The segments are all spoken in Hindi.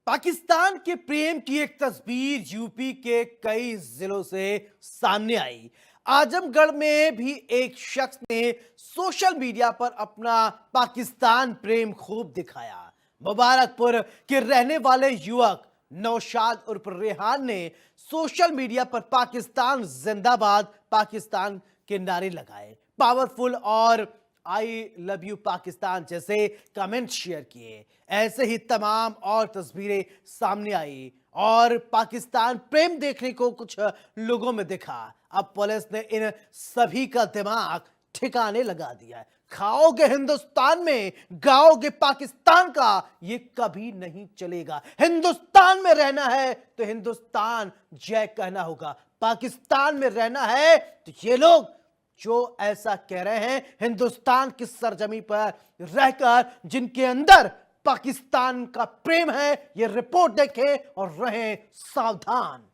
पाकिस्तान के प्रेम की एक तस्वीर यूपी के कई जिलों से सामने आई। आजमगढ़ में भी एक शख्स ने सोशल मीडिया पर अपना पाकिस्तान प्रेम खूब दिखाया। मुबारकपुर के रहने वाले युवक नौशाद उर्फ रेहान ने सोशल मीडिया पर पाकिस्तान जिंदाबाद पाकिस्तान के नारे लगाए, पावरफुल और आई लव यू पाकिस्तान जैसे कमेंट शेयर किए। ऐसे ही तमाम और तस्वीरें सामने आई और पाकिस्तान प्रेम देखने को कुछ लोगों में दिखा। अब पुलिस ने इन सभी का दिमाग ठिकाने लगा दिया है। खाओगे हिंदुस्तान में, गाओगे पाकिस्तान का, ये कभी नहीं चलेगा। हिंदुस्तान में रहना है तो हिंदुस्तान जय कहना होगा। पाकिस्तान में रहना है तो ये लोग जो ऐसा कह रहे हैं, हिंदुस्तान की सरजमी पर रहकर जिनके अंदर पाकिस्तान का प्रेम है, ये रिपोर्ट देखें और रहें सावधान।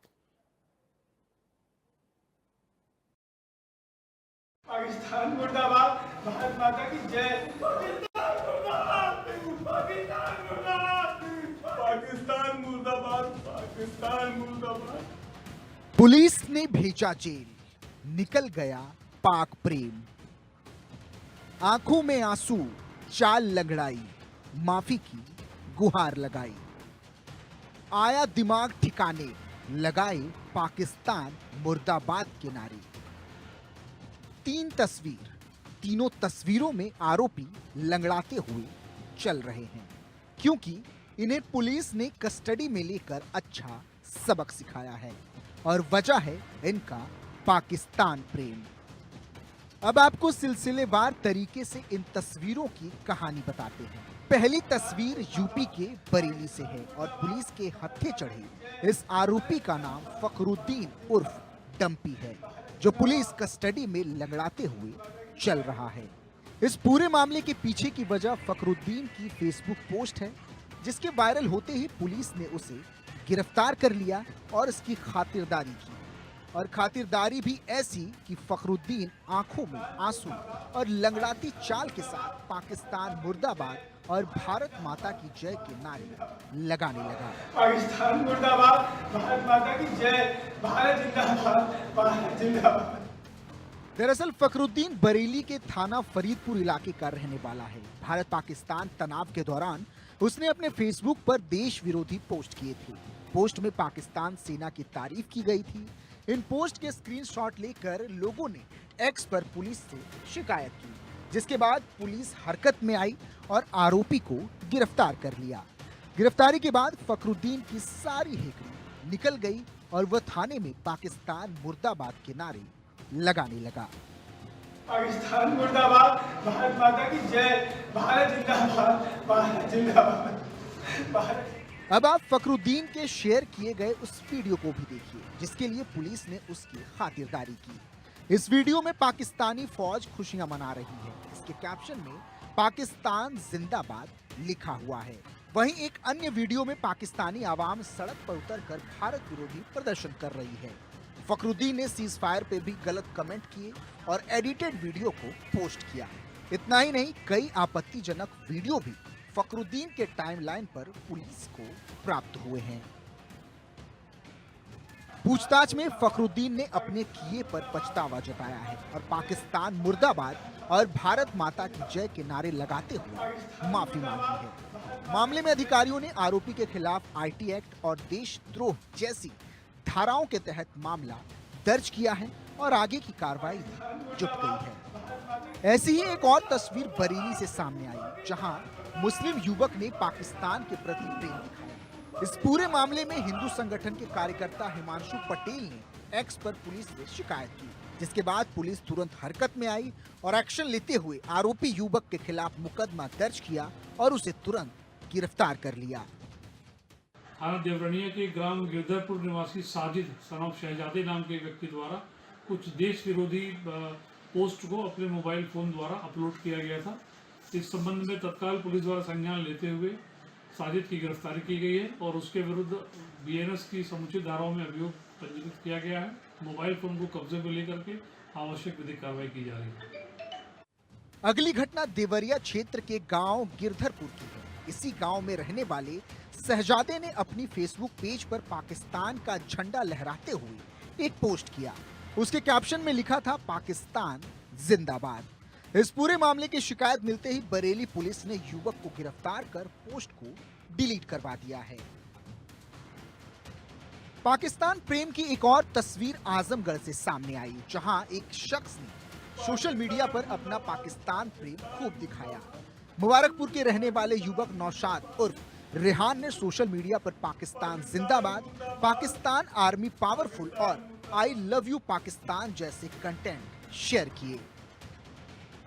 पाकिस्तान मुर्दाबाद, भारत माता की जय। पाकिस्तान मुर्दाबाद, पाकिस्तान मुर्दाबाद, पाकिस्तान मुर्दाबाद, पाकिस्तान मुर्दाबाद। पुलिस ने भेजा जेल, निकल गया पाक प्रेम। आंखों में आंसू, चाल लगड़ाई, माफी की गुहार लगाई। आया दिमाग ठिकाने, लगाए पाकिस्तान मुर्दाबाद के नारे। तीन तस्वीर, तीनों तस्वीरों में आरोपी लंगड़ाते हुए चल रहे हैं, क्योंकि इन्हें पुलिस ने कस्टडी में लेकर अच्छा सबक सिखाया है और वजह है इनका पाकिस्तान प्रेम। अब आपको सिलसिलेवार तरीके से इन तस्वीरों की कहानी बताते हैं। पहली तस्वीर यूपी के बरेली से है और पुलिस के हत्थे चढ़े इस आरोपी का नाम फखरुद्दीन उर्फ डंपी है, जो पुलिस कस्टडी में लंगड़ाते हुए चल रहा है। इस पूरे मामले के पीछे की वजह फखरुद्दीन की फेसबुक पोस्ट है, जिसके वायरल होते ही पुलिस ने उसे गिरफ्तार कर लिया और इसकी खातिरदारी की। और खातिरदारी भी ऐसी कि फखरुद्दीन आंखों में आंसू और लंगड़ाती चाल के साथ पाकिस्तान मुर्दाबाद और भारत माता की जय के नारे लगाने लगा। पाकिस्तान मुर्दाबाद, भारत माता की जय, भारत जिंदाबाद, भारत जिंदाबाद। दरअसल फखरुद्दीन बरेली के थाना फरीदपुर इलाके का रहने वाला है। भारत पाकिस्तान तनाव के दौरान उसने अपने फेसबुक पर देश विरोधी पोस्ट किए थे। पोस्ट में पाकिस्तान सेना की तारीफ की गई थी। इन पोस्ट के स्क्रीनशॉट लेकर लोगों ने एक्स पर पुलिस से शिकायत की, जिसके बाद पुलिस हरकत में आई और आरोपी को गिरफ्तार कर लिया। गिरफ्तारी के बाद फखरुद्दीन की सारी हेकड़ी निकल गई और वह थाने में पाकिस्तान मुर्दाबाद के नारे लगाने लगा। पाकिस्तान मुर्दाबाद, भारत माता की जय, भारत जिंदाबाद, भारत जिंदाबाद, भारत। अब आप फखरुद्दीन के शेयर किए गए उस वीडियो को भी देखिए, जिसके लिए पुलिस ने उसकी खातिरदारी की। इस वीडियो में पाकिस्तानी फौज खुशियां मना रही है। इसके कैप्शन में पाकिस्तान जिंदाबाद लिखा हुआ है। वहीं एक अन्य वीडियो में पाकिस्तानी आवाम सड़क पर उतरकर भारत विरोधी प्रदर्शन कर रही है। फखरुद्दीन ने सीज फायर पे भी गलत कमेंट किए और एडिटेड वीडियो को पोस्ट किया। इतना ही नहीं, कई आपत्तिजनक वीडियो भी फखरुद्दीन के टाइमलाइन पर पुलिस को प्राप्त हुए हैं। पूछताछ में फखरुद्दीन ने अपने किए पर पछतावा जताया है और पाकिस्तान मुर्दाबाद और भारत माता की जय के नारे लगाते हुए माफी मांगी है। मामले में अधिकारियों ने आरोपी के खिलाफ आईटी एक्ट और देशद्रोह जैसी धाराओं के तहत मामला दर्ज किया है और आगे की कार्रवाई में जुट गई है। ऐसी ही एक और तस्वीर बरेली से सामने आई, जहां मुस्लिम युवक ने पाकिस्तान के प्रति प्रेम दिखाया। इस पूरे मामले में हिंदू संगठन के कार्यकर्ता हिमांशु पटेल ने एक्स पर पुलिस से शिकायत की, जिसके बाद पुलिस तुरंत हरकत में आई और एक्शन लेते हुए आरोपी युवक के खिलाफ मुकदमा दर्ज किया और उसे तुरंत गिरफ्तार कर लिया। थाना देवरनिया के ग्राम गिरधरपुर निवासी साजिद सन ऑफ शहजादे नाम के व्यक्ति द्वारा कुछ देश विरोधी पोस्ट को अपने मोबाइल फोन द्वारा अपलोड किया गया था। इस संबंध में तत्काल पुलिस द्वारा संज्ञान लेते हुए साजिद की गिरफ्तारी की गई है और उसके विरुद्ध बीएनएस की समुचित धाराओं में अभियोग पंजीकृत किया गया है। मोबाइल फोन को कब्जे में लेकर के आवश्यक विधिक कार्रवाई की जा रही है। अगली घटना देवरिया क्षेत्र के गांव गिरधरपुर की है। इसी गांव में रहने वाले शहजादे ने अपनी फेसबुक पेज पर पाकिस्तान का झंडा लहराते हुए एक पोस्ट किया। उसके कैप्शन में लिखा था, पाकिस्तान जिंदाबाद। इस पूरे मामले की शिकायत मिलते ही बरेली पुलिस ने युवक को गिरफ्तार कर पोस्ट को डिलीट करवा दिया है। पाकिस्तान प्रेम की एक और तस्वीर आजमगढ़ से सामने आई, जहां एक शख्स ने सोशल मीडिया पर अपना पाकिस्तान प्रेम खूब दिखाया। मुबारकपुर के रहने वाले युवक नौशाद उर्फ रेहान ने सोशल मीडिया पर पाकिस्तान जिंदाबाद, पाकिस्तान आर्मी पावरफुल और आई लव यू पाकिस्तान जैसे कंटेंट शेयर किए।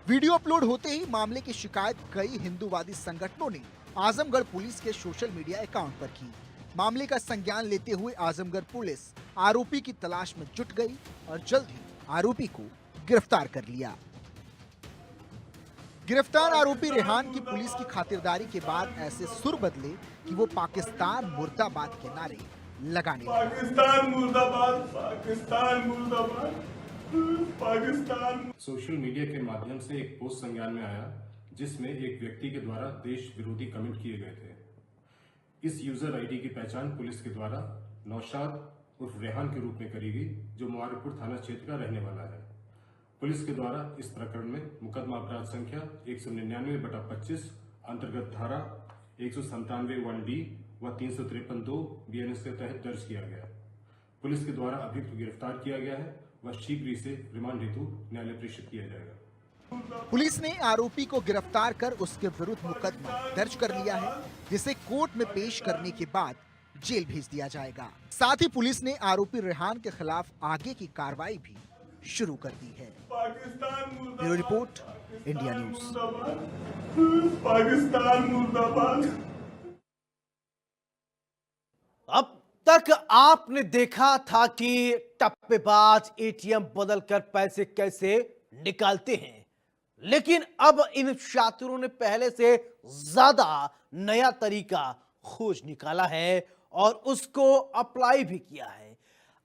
वीडियो अपलोड होते ही मामले की शिकायत कई हिंदूवादी संगठनों ने आजमगढ़ पुलिस के सोशल मीडिया अकाउंट पर की। मामले का संज्ञान लेते हुए आजमगढ़ पुलिस आरोपी की तलाश में जुट गई और जल्द ही आरोपी को गिरफ्तार कर लिया। गिरफ्तार आरोपी रेहान की पुलिस की खातिरदारी के बाद ऐसे सुर बदले कि वो पाकिस्तान मुर्दाबाद के नारे लगाने लगे। पाकिस्तान मुर्दाबाद, पाकिस्तान मुर्दाबाद, पाकिस्तान। सोशल मीडिया के माध्यम से एक पोस्ट संज्ञान में आया जिसमें एक व्यक्ति के द्वारा देश विरोधी कमेंट किए गए थे। इस यूजर आईडी की पहचान पुलिस के द्वारा नौशाद उर्फ रेहान के रूप में करी गई, जो मुबारकपुर थाना क्षेत्र का रहने वाला है। पुलिस के द्वारा इस प्रकरण में मुकदमा अपराध संख्या 199/25 अंतर्गत धारा 197(1)D व 353(2) BNS के तहत दर्ज किया गया। पुलिस के द्वारा अभियुक्त को गिरफ्तार किया गया है व शीघ्र इसे रिमांड हेतु न्यायालय प्रेषित किया जाएगा। पुलिस ने आरोपी को गिरफ्तार कर उसके विरुद्ध मुकदमा दर्ज कर लिया है, जिसे कोर्ट में पेश करने के बाद जेल भेज दिया जाएगा। साथ ही पुलिस ने आरोपी रेहान के खिलाफ आगे की कार्रवाई भी शुरू कर दी है। Bureau report, India news. Pakistan मुर्दाबाद। अब तक आपने देखा था कि टप्पेबाज एटीएम बदलकर पैसे कैसे निकालते हैं, लेकिन अब इन शातिरों ने पहले से ज्यादा नया तरीका खोज निकाला है और उसको अप्लाई भी किया है।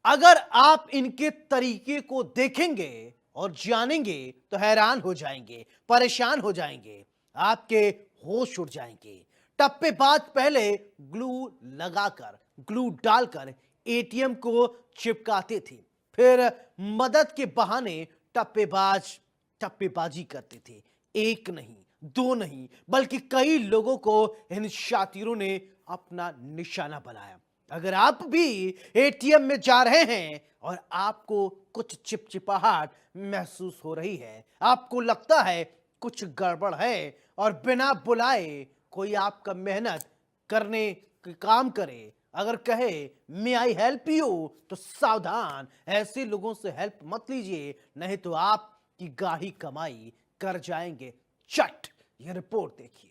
अगर आप इनके तरीके को देखेंगे और जानेंगे तो हैरान हो जाएंगे, परेशान हो जाएंगे, आपके होश उड़ जाएंगे। टप्पेबाज पहले ग्लू लगाकर, ग्लू डालकर एटीएम को चिपकाते थे, फिर मदद के बहाने टप्पेबाजी करते थे। एक नहीं, दो नहीं, बल्कि कई लोगों को इन शातिरों ने अपना निशाना बनाया। अगर आप भी एटीएम में जा रहे हैं और आपको कुछ चिपचिपाहट महसूस हो रही है, आपको लगता है कुछ गड़बड़ है और बिना बुलाए कोई आपका मेहनत करने का काम करे, अगर कहे मे आई हेल्प यू, तो सावधान, ऐसे लोगों से हेल्प मत लीजिए, नहीं तो आपकी गाढ़ी कमाई कर जाएंगे चट। यह रिपोर्ट देखिए।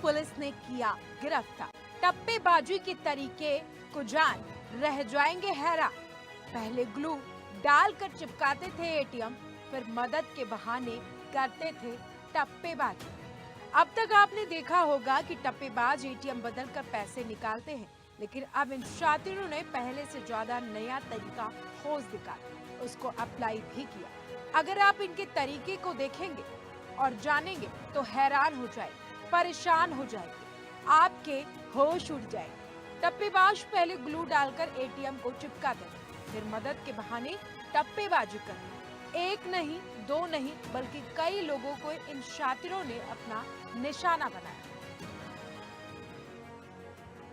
पुलिस ने किया गिरफ्तार। टप्पेबाजी के तरीके को जान रह जाएंगे हैरान। पहले ग्लू डालकर चिपकाते थे एटीएम, फिर मदद के बहाने करते थे टप्पेबाजी। अब तक आपने देखा होगा कि टप्पेबाज एटीएम बदलकर पैसे निकालते हैं, लेकिन अब इन शातिरों ने पहले से ज्यादा नया तरीका खोज निकाला, उसको अप्लाई भी किया। अगर आप इनके तरीके को देखेंगे और जानेंगे तो हैरान हो जाएंगे, परेशान हो जाएंगे, आपके होश उड़ जाएंगे। टप्पेबाज पहले ग्लू डालकर एटीएम को चिपकाते थे, फिर मदद के बहाने टप्पेबाजी करते। एक नहीं, दो नहीं, बल्कि कई लोगों को इन शातिरों ने अपना निशाना बनाया।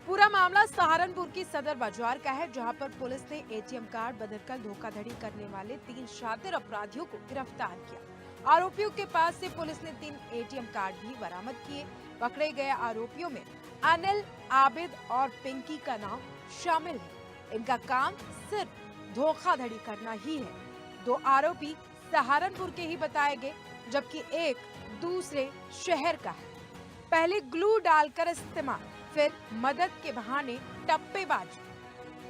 पूरा मामला सहारनपुर की सदर बाजार का है, जहां पर पुलिस ने एटीएम कार्ड बदलकर धोखाधड़ी करने वाले 3 शातिर अपराधियों को गिरफ्तार किया। आरोपियों के पास से पुलिस ने 3 एटीएम कार्ड भी बरामद किए। पकड़े गए आरोपियों में अनिल, आबिद और पिंकी का नाम शामिल है। इनका काम सिर्फ धोखाधड़ी करना ही है। 2 आरोपी सहारनपुर के ही बताए गए, जबकि एक दूसरे शहर का है। पहले ग्लू डालकर इस्तेमाल, फिर मदद के बहाने टप्पेबाजी।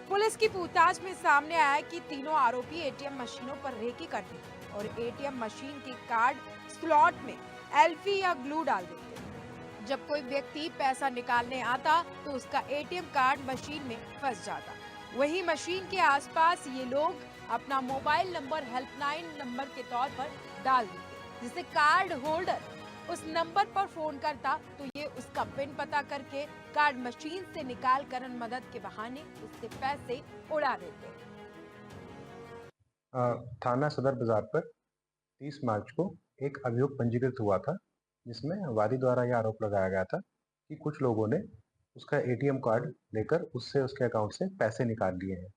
पुलिस की पूछताछ में सामने आया कि तीनों आरोपी एटीएम मशीनों पर रेकी करते थे और एटीएम मशीन के कार्ड स्लॉट में एल्फी या ग्लू डाल देते। जब कोई व्यक्ति पैसा निकालने आता तो उसका एटीएम कार्ड मशीन में फंस जाता। वही मशीन के आसपास ये लोग अपना मोबाइल नंबर हेल्पलाइन नंबर के तौर पर डाल देते, जिससे कार्ड होल्डर उस नंबर पर फोन करता तो ये उसका पिन पता करके कार्ड मशीन से निकाल कर मदद के बहाने उससे पैसे उड़ा देते। थाना सदर बाजार पर 30 मार्च को एक अभियोग पंजीकृत हुआ था, जिसमें वादी द्वारा यह आरोप लगाया गया था कि कुछ लोगों ने उसका एटीएम कार्ड लेकर उससे उसके अकाउंट से पैसे निकाल लिए हैं।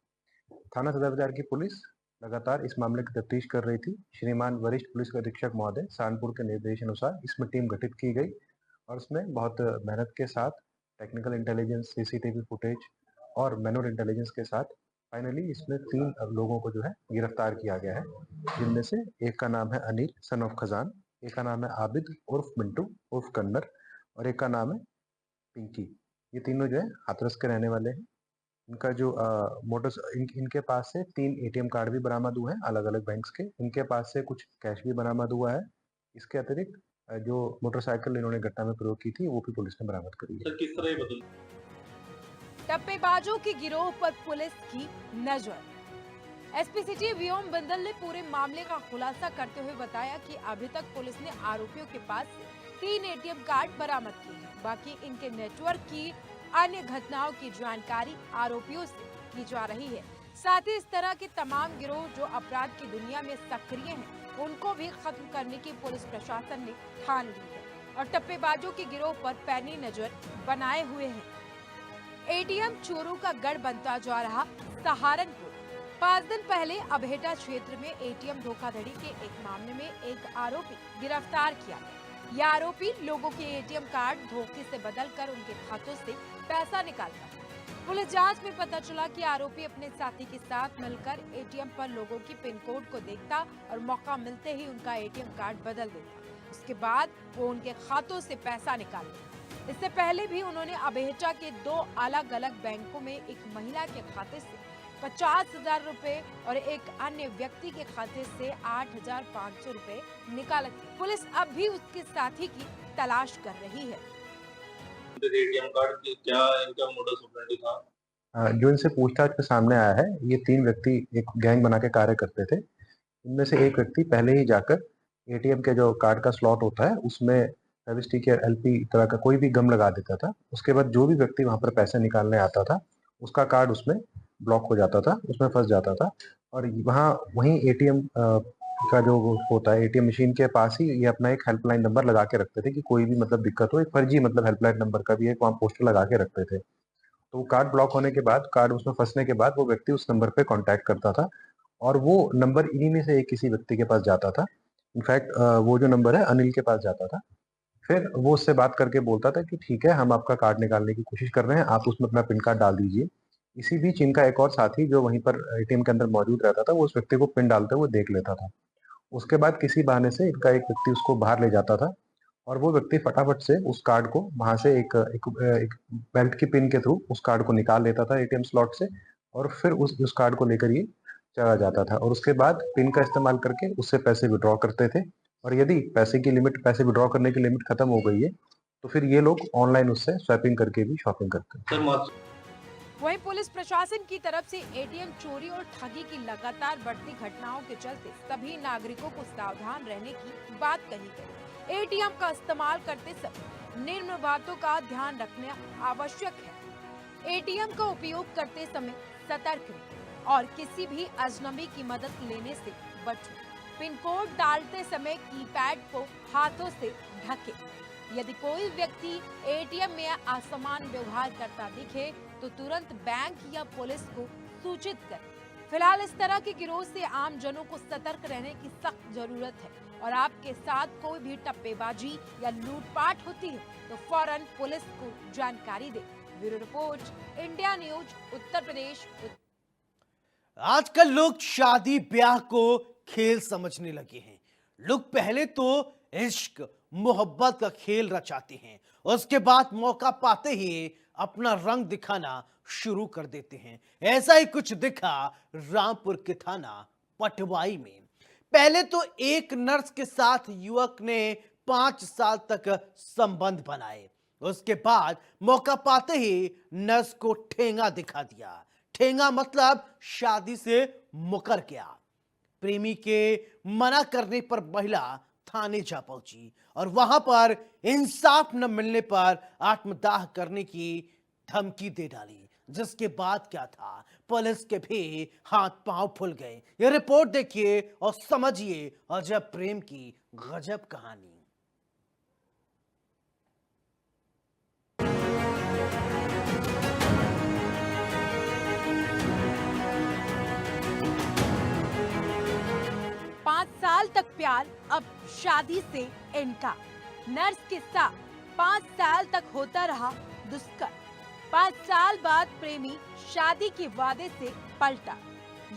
थाना सदर बाजार की पुलिस लगातार इस मामले की तफ्तीश कर रही थी। श्रीमान वरिष्ठ पुलिस अधीक्षक महोदय सहारनपुर के निर्देशानुसार इसमें टीम गठित की गई और उसमें बहुत मेहनत के साथ टेक्निकल इंटेलिजेंस, सीसीटीवी फुटेज और मैनुअल इंटेलिजेंस के साथ फाइनली इसमें 3 लोगों को जो है गिरफ्तार किया गया है, जिनमें से एक का नाम है अनिल सन ऑफ खजान, एक का नाम है आबिद उर्फ मिंटू उर्फ कन्नर और एक का नाम है पिंकी। ये तीनों जो है हाथरस के रहने वाले हैं। इनका जो इनके पास से 3 एटीएम कार्ड भी बरामद हुए हैं अलग अलग बैंक्स के। इनके पास से कुछ कैश भी बरामद हुआ है। इसके अतिरिक्त जो मोटरसाइकिल इन्होंने घटना में प्रयोग की थी वो भी पुलिस ने बरामद करी है। सर किस तरह ये बदल टप्पेबाजों की गिरोह पर पुलिस की नजर। एसपी सिटी व्योम बिंदल ने पूरे मामले का खुलासा करते हुए बताया कि अभी तक पुलिस ने आरोपियों के पास से 3 एटीएम कार्ड बरामद किए हैं। बाकी इनके नेटवर्क की अन्य घटनाओं की जानकारी आरोपियों से की जा रही है। साथ ही इस तरह के तमाम गिरोह जो अपराध की दुनिया में सक्रिय हैं, उनको भी खत्म करने की पुलिस प्रशासन ने ठान ली है और टप्पेबाजों के गिरोह पर पैनी नजर बनाए हुए हैं। एटीएम चोरों का गढ़ बनता जा रहा सहारनपुर। 5 दिन पहले अबहेटा क्षेत्र में एटीएम धोखाधड़ी के एक मामले में एक आरोपी गिरफ्तार किया गया। यह आरोपी लोगों के एटीएम कार्ड धोखे से बदलकर उनके खातों से पैसा निकालता था। पुलिस जांच में पता चला कि आरोपी अपने साथी के साथ मिलकर एटीएम पर लोगों की पिन कोड को देखता और मौका मिलते ही उनका एटीएम कार्ड बदल देता। उसके बाद वो उनके खातों से पैसा निकालता। इससे पहले भी उन्होंने अबहेटा के 2 अलग अलग बैंकों में एक महिला के खाते से 50,000 रुपए और एक अन्य व्यक्ति के खाते से 8,500 रुपए निकाले थे। पुलिस अब भी उसके साथी की तलाश कर रही है। एटीएम कार्ड की क्या इनका मोडस ऑपरेंडी था? जो इनसे पूछताछ में सामने आया है, ये 3 व्यक्ति एक गैंग बना के कार्य करते थे। इनमें से एक व्यक्ति पहले ही जाकर एटीएम के जो कार्ड का स्लॉट होता है उसमें फेविस्टिक या एलपी तरह का कोई भी गम लगा देता था। उसके बाद जो भी व्यक्ति वहां पर पैसे निकालने आता था उसका कार्ड उसमें ब्लॉक हो जाता था, उसमें फंस जाता था और वहीं एटीएम का जो होता है एटीएम मशीन के पास ही ये अपना एक हेल्पलाइन नंबर लगा के रखते थे कि कोई भी मतलब दिक्कत हो, एक फर्जी मतलब हेल्पलाइन नंबर का भी एक वहाँ पोस्टर लगा के रखते थे। तो वो कार्ड ब्लॉक होने के बाद, कार्ड उसमें फंसने के बाद वो व्यक्ति उस नंबर पे कांटेक्ट करता था और वो नंबर इन्हीं में से एक किसी व्यक्ति के पास जाता था। इनफैक्ट वो जो नंबर है अनिल के पास जाता था। फिर वो उससे बात करके बोलता था कि ठीक है, हम आपका कार्ड निकालने की कोशिश कर रहे हैं, आप उसमें अपना पिन कार्ड डाल दीजिए। इसी बीच इनका एक और साथी जो वहीं पर एटीएम के अंदर मौजूद रहता था, वो उस व्यक्ति को पिन डालते हुए देख लेता था। उसके बाद किसी बहाने से इनका एक व्यक्ति उसको बाहर ले जाता था और वो व्यक्ति फटाफट से उस कार्ड को वहां से एक बेल्ट की पिन के थ्रू उस कार्ड को निकाल लेता था एटीएम स्लॉट से और फिर उस कार्ड को लेकर ये चला जाता था और उसके बाद पिन का इस्तेमाल करके उससे पैसे विड्रॉ करते थे और यदि पैसे विड्रॉ करने की लिमिट खत्म हो गई है तो फिर ये लोग ऑनलाइन उससे स्वैपिंग करके भी शॉपिंग करते हैं। वहीं पुलिस प्रशासन की तरफ से एटीएम चोरी और ठगी की लगातार बढ़ती घटनाओं के चलते सभी नागरिकों को सावधान रहने की बात कही गई। एटीएम का इस्तेमाल करते समय निम्न बातों का ध्यान रखना आवश्यक है। एटीएम का उपयोग करते समय सतर्क रहें और किसी भी अजनबी की मदद लेने से बचें। पिन कोड डालते समय कीपैड को हाथों से ढकें। यदि कोई व्यक्ति एटीएम में असमान व्यवहार करता दिखे तो तुरंत बैंक या पुलिस को सूचित करें। फिलहाल इस तरह के गिरोह से आम जनों को सतर्क रहने की सख्त जरूरत है और आपके साथ कोई भी टप्पेबाजी या लूटपाट होती है तो फौरन पुलिस को जानकारी दें। Bureau report, India news, Uttar Pradesh. आजकल लोग शादी ब्याह को खेल समझने लगे हैं। लोग पहले तो इश्क मोहब्बत का खेल रचाते हैं, उसके बाद मौका पाते ही अपना रंग दिखाना शुरू कर देते हैं। ऐसा ही कुछ दिखा रामपुर के थाना पटवाई में। पहले तो एक नर्स के साथ युवक ने 5 साल तक संबंध बनाए, उसके बाद मौका पाते ही नर्स को ठेंगा दिखा दिया। ठेंगा मतलब शादी से मुकर गया। प्रेमी के मना करने पर महिला थाने जा पहुंची और वहां पर इंसाफ न मिलने पर आत्मदाह करने की धमकी दे डाली, जिसके बाद क्या था, पुलिस के भी हाथ पांव फूल गए। ये रिपोर्ट देखिए और समझिए अजब प्रेम की गजब कहानी। साल तक प्यार, अब शादी से इनकार। नर्स के साथ 5 साल तक होता रहा दुष्कर्म। 5 साल बाद प्रेमी शादी के वादे से पलटा।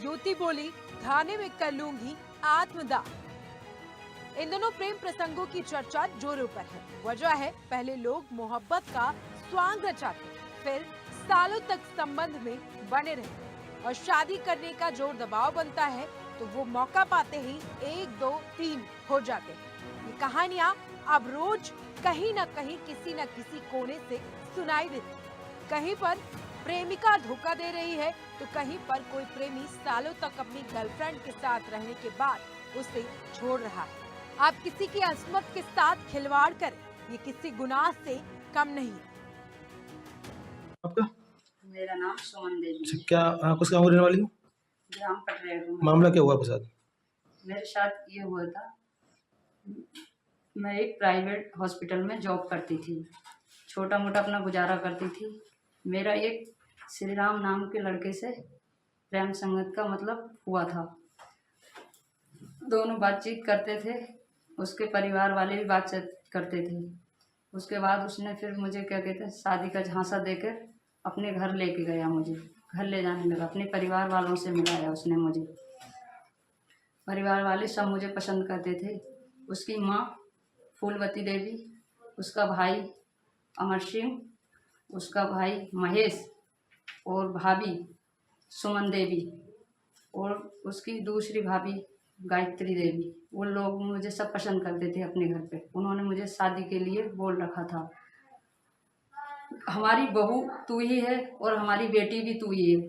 युवती बोली, थाने में कर लूंगी आत्मदाह। इन दोनों प्रेम प्रसंगों की चर्चा जोरों पर है। वजह है, पहले लोग मोहब्बत का स्वांग रचाते, फिर सालों तक संबंध में बने रहते और शादी करने का जोर दबाव बनता है तो वो मौका पाते ही 1, 2, 3 हो जाते हैं। ये कहानियां अब रोज कहीं न कहीं किसी न किसी कोने से सुनाई देती। कहीं पर प्रेमिका धोखा दे रही है तो कहीं पर कोई प्रेमी सालों तक अपनी गर्लफ्रेंड के साथ रहने के बाद उसे छोड़ रहा है। आप किसी की अस्मत के साथ खिलवाड़ करें, ये किसी गुनाह से कम नहीं। आपका मेरा नाम सुमन देवी है। क्या आप उसका रहने वाली हो? ग्राम पटरेर। मामला क्या हुआ आपके साथ? मेरे साथ ये हुआ था, मैं एक प्राइवेट हॉस्पिटल में जॉब करती थी, छोटा मोटा अपना गुजारा करती थी। मेरा एक श्री राम नाम के लड़के से प्रेम संगत का मतलब हुआ था। दोनों बातचीत करते थे, उसके परिवार वाले भी बातचीत करते थे। उसके बाद उसने फिर मुझे क्या कहते हैं शादी का झांसा देकर अपने घर लेके गया। मुझे घर ले जाने लगा, अपने परिवार वालों से मिलाया उसने मुझे। परिवार वाले सब मुझे पसंद करते थे। उसकी माँ फूलवती देवी, उसका भाई अमर सिंह, उसका भाई महेश और भाभी सुमन देवी और उसकी दूसरी भाभी गायत्री देवी, वो लोग मुझे सब पसंद करते थे अपने घर पे। उन्होंने मुझे शादी के लिए बोल रखा था, हमारी बहू तू ही है और हमारी बेटी भी तू ही है।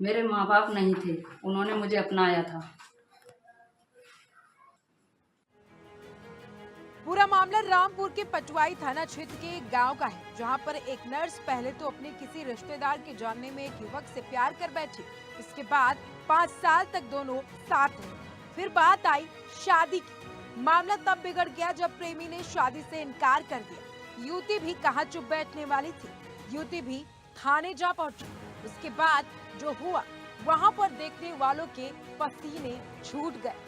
मेरे माँ बाप नहीं थे, उन्होंने मुझे अपनाया था। पूरा मामला रामपुर के पटवाई थाना क्षेत्र के एक गांव का है, जहां पर एक नर्स पहले तो अपने किसी रिश्तेदार के जानने में एक युवक से प्यार कर बैठी। इसके बाद 5 साल तक दोनों साथ रहे। फिर बात आई शादी की। मामला तब बिगड़ गया जब प्रेमी ने शादी से इनकार कर दिया। युवती भी कहां चुप बैठने वाली थी, युवती भी थाने जा पहुंची। उसके बाद जो हुआ, वहां पर देखने वालों के पसीने छूट गए।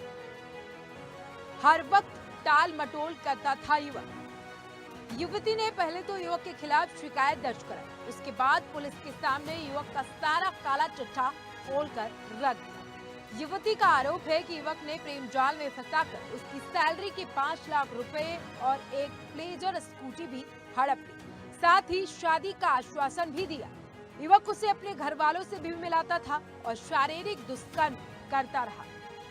हर वक्त टाल मटोल करता था युवक। युवती ने पहले तो युवक के खिलाफ शिकायत दर्ज कराई। उसके बाद पुलिस के सामने युवक का सारा काला चिट्ठा खोलकर रख दिया। युवती का आरोप है कि युवक ने प्रेम जाल में फंसाकर उसकी सैलरी के 5 लाख रुपए और एक प्लेजर स्कूटी भी हड़प ली, साथ ही शादी का आश्वासन भी दिया। युवक उसे अपने घर वालों से भी मिलाता था और शारीरिक दुष्कर्म करता रहा।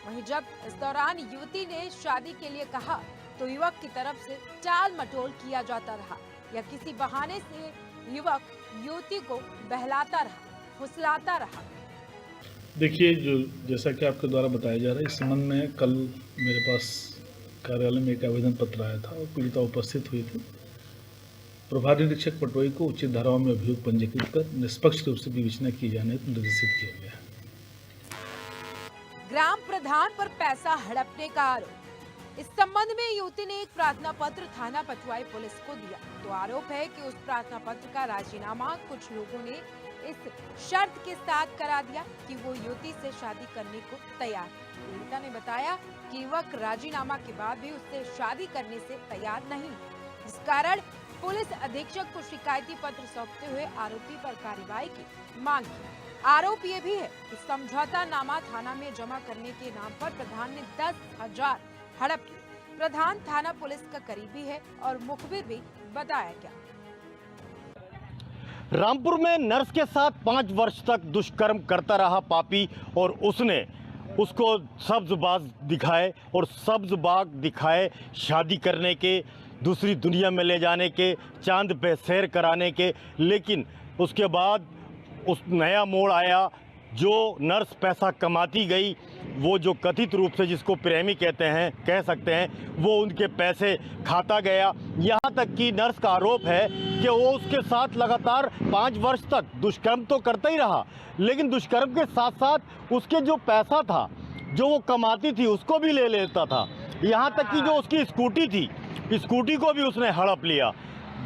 वहीं जब इस दौरान युवती ने शादी के लिए कहा तो युवक की तरफ से टाल मटोल किया जाता रहा या किसी बहाने से युवक युवती को बहलाता रहा, फुसलाता रहा। देखिए, जो जैसा कि आपके द्वारा बताया जा रहा है, इस संबंध में कल मेरे पास कार्यालय में एक आवेदन पत्र आया था और पीड़िता उपस्थित हुई थी। प्रभारी निरीक्षक पटवाई को उचित धाराओं में अभियोग पंजीकृत कर निष्पक्ष रूप से विवेचना की जाने हेतु निर्देशित किया गया है। ग्राम प्रधान पर पैसा हड़पने का आरोप। इस संबंध में युवती ने एक प्रार्थना पत्र थाना पटवाई पुलिस को दिया तो आरोप है कि उस प्रार्थना पत्र का राजीनामा कुछ लोगों ने इस शर्त के साथ करा दिया कि वो युवती से शादी करने को तैयार है। पीड़िता ने बताया कि युवक राजीनामा के बाद भी उससे शादी करने से तैयार नहीं, इस कारण पुलिस अधीक्षक को शिकायती पत्र सौंपते हुए आरोपी पर कार्रवाई की मांग की। आरोप ये भी है कि समझौता नामा थाना में जमा करने के नाम पर प्रधान ने 10,000 हड़प की। प्रधान थाना पुलिस का करीबी है और मुखबिर भी बताया गया। रामपुर में नर्स के साथ 5 वर्ष तक दुष्कर्म करता रहा पापी और उसने उसको सब्ज बाग दिखाए और सब्ज बाग दिखाए शादी करने के, दूसरी दुनिया में ले जाने के, चांद पे सैर कराने के। लेकिन उसके बाद उस नया मोड़ आया जो नर्स पैसा कमाती गई, वो जो कथित रूप से जिसको प्रेमी कहते हैं, कह सकते हैं, वो उनके पैसे खाता गया। यहाँ तक कि नर्स का आरोप है कि वो उसके साथ लगातार 5 वर्ष तक दुष्कर्म तो करता ही रहा, लेकिन दुष्कर्म के साथ साथ उसके जो पैसा था जो वो कमाती थी उसको भी ले लेता था। यहाँ तक कि जो उसकी स्कूटी थी, स्कूटी को भी उसने हड़प लिया।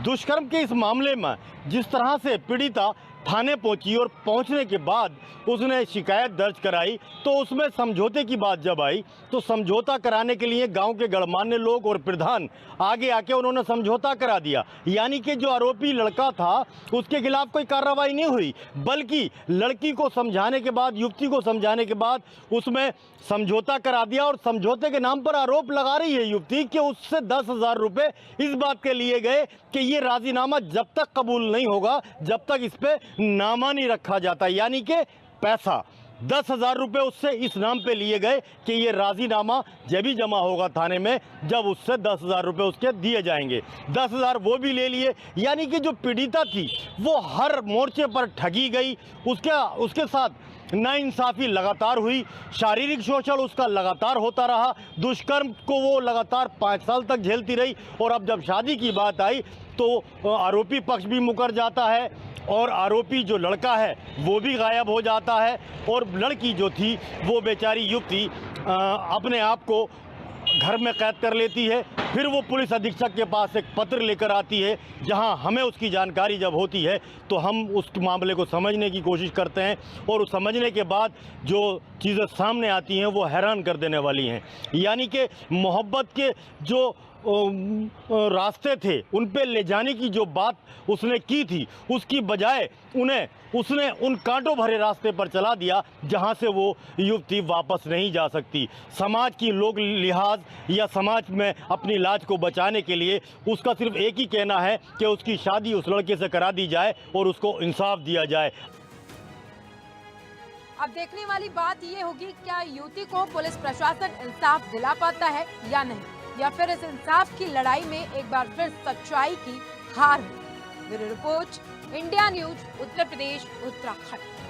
दुष्कर्म के इस मामले में जिस तरह से पीड़िता थाने पहुंची और पहुंचने के बाद उसने शिकायत दर्ज कराई, तो उसमें समझौते की बात जब आई तो समझौता कराने के लिए गांव के गणमान्य लोग और प्रधान आगे आके उन्होंने समझौता करा दिया। यानी कि जो आरोपी लड़का था उसके खिलाफ कोई कार्रवाई नहीं हुई, बल्कि लड़की को समझाने के बाद, युवती को समझाने के बाद उसमें समझौता करा दिया। और समझौते के नाम पर आरोप लगा रही है युवती कि उससे 10,000 रुपये इस बात के लिए गए कि ये राजीनामा जब तक कबूल नहीं होगा, जब तक इस पे नामा नहीं रखा जाता। यानी कि पैसा 10,000 रुपये उससे इस नाम पे लिए गए कि ये राजीनामा जब भी जमा होगा थाने में, जब उससे 10,000 रुपये उसके दिए जाएंगे। 10,000 वो भी ले लिए। यानी कि जो पीड़िता थी वो हर मोर्चे पर ठगी गई, उसके साथ नाइंसाफ़ी लगातार हुई, शारीरिक शोषण उसका लगातार होता रहा, दुष्कर्म को वो लगातार 5 साल तक झेलती रही। और अब जब शादी की बात आई तो आरोपी पक्ष भी मुकर जाता है और आरोपी जो लड़का है वो भी गायब हो जाता है। और लड़की जो थी वो बेचारी युवती अपने आप को घर में कैद कर लेती है। फिर वो पुलिस अधीक्षक के पास एक पत्र लेकर आती है, जहां हमें उसकी जानकारी जब होती है तो हम उस मामले को समझने की कोशिश करते हैं। और उस समझने के बाद जो चीज़ें सामने आती हैं वो हैरान कर देने वाली हैं। यानी कि मोहब्बत के जो रास्ते थे उन पे ले जाने की जो बात उसने की थी, उसकी बजाय उसने उन कांटों भरे रास्ते पर चला दिया जहां से वो युवती वापस नहीं जा सकती। समाज की लोग लिहाज या समाज में अपनी लाज को बचाने के लिए उसका सिर्फ एक ही कहना है कि उसकी शादी उस लड़के से करा दी जाए और उसको इंसाफ दिया जाए। अब देखने वाली बात ये होगी, क्या युवती को पुलिस प्रशासन इंसाफ दिला पाता है या नहीं, या फिर इस इंसाफ की लड़ाई में एक बार फिर सच्चाई की हार हुई। Bureau report, India news, Uttar Pradesh, Uttarakhand.